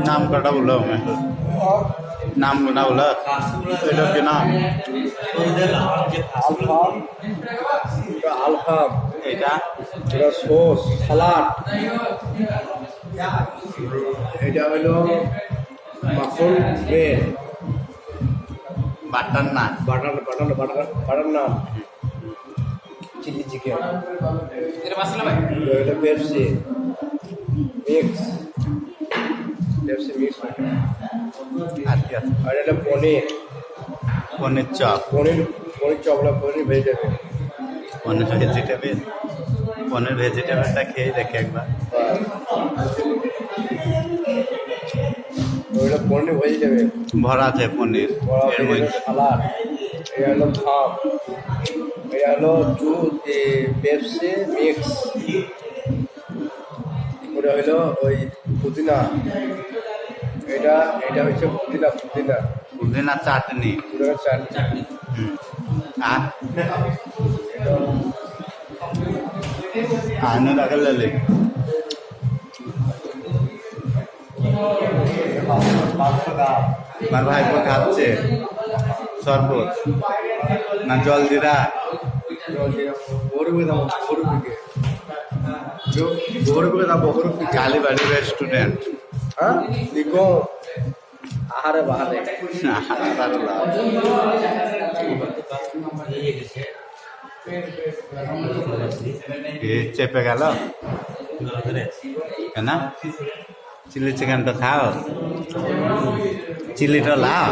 नाम कटा बोलो मैं नाम ना बोला এটা কি নাম আলফাম, এটা আলফাম, এটা এটা সস সালাড, এটা হলো মাখন ব্রেড, বাটার না বাটার বাটার বাটার বাটার নান, চিলি চিকেন, এটা পেপসি মিক্স, পেপসি মিক্স, আর কি আছে আর এটা পনির, পনির চপ পনির পনির চপলা, পনির ভেজিটেবল, পনির ভেজিটেবল পনির ভেজিটেবলটা খেয়ে দেখে একবার ওইটা পনির ভেজিটেবল, ভরা আছে পনির এর মধ্যে সালাড, এটা হলো খাম, এটা হলো জুস পেপসি মিক্স, ওটা হলো ওই পুদিনা, এটা এটা হচ্ছে পুদিনা পুদিনা পুদিনা চাটনি পুদিনা চাটনি, আর আনু টাকা লেলে আমার ভাইপো খাচ্ছে শরবত না জল জিরা কালীবাড়ি রেস্টুরেন্ট হ্যাঁ দেখো আহারে বাহারে চেপে গেল না চিলি চিকেনটা খাও চিলিটা লাও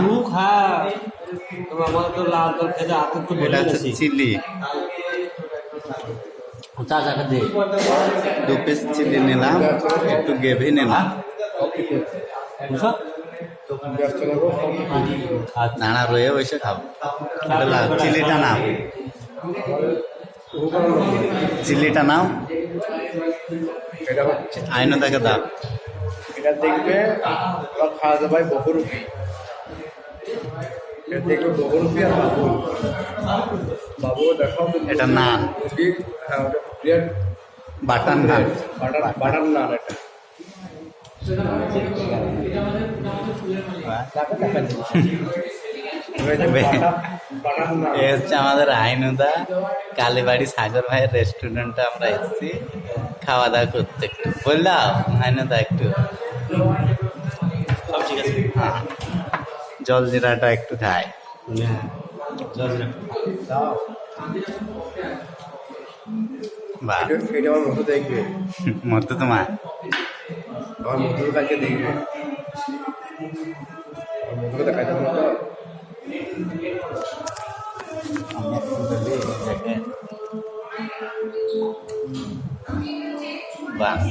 এটা হচ্ছে চিলি দু পিস চিলি নিলাম একটু গ্রেভি নিলাম নানা রয়ে বসে খাবো এটা লাও চিলিটা নাও চিলিটা নাও এটা হচ্ছে আইনো তাকে দাও এটা দেখবে ওরা খাওয়া যাবে বহুরূপী, এটা দেখবে বহুরূপী আর বাবু, বাবু দেখাও এটা নান রুটি, হ্যাঁ ওটা ব্রেড বাটার নান বাটার বাটার নান, এটা বাটার নান, এ হচ্ছে আমাদের আইনুদা কালীবাড়ি সাগর ভাইয়ের রেস্টুরেন্টে আমরা এসেছি খাওয়া দাওয়া করতে একটু বললাম আইনুদা একটু হ্যাঁ জল জিরাটা একটু খাই বাহ এটা আমার মতো দেখবে, মতো তোমার আমার মধুর কাছে দেখবে, আমার মধুর দেখাতে মতো বাস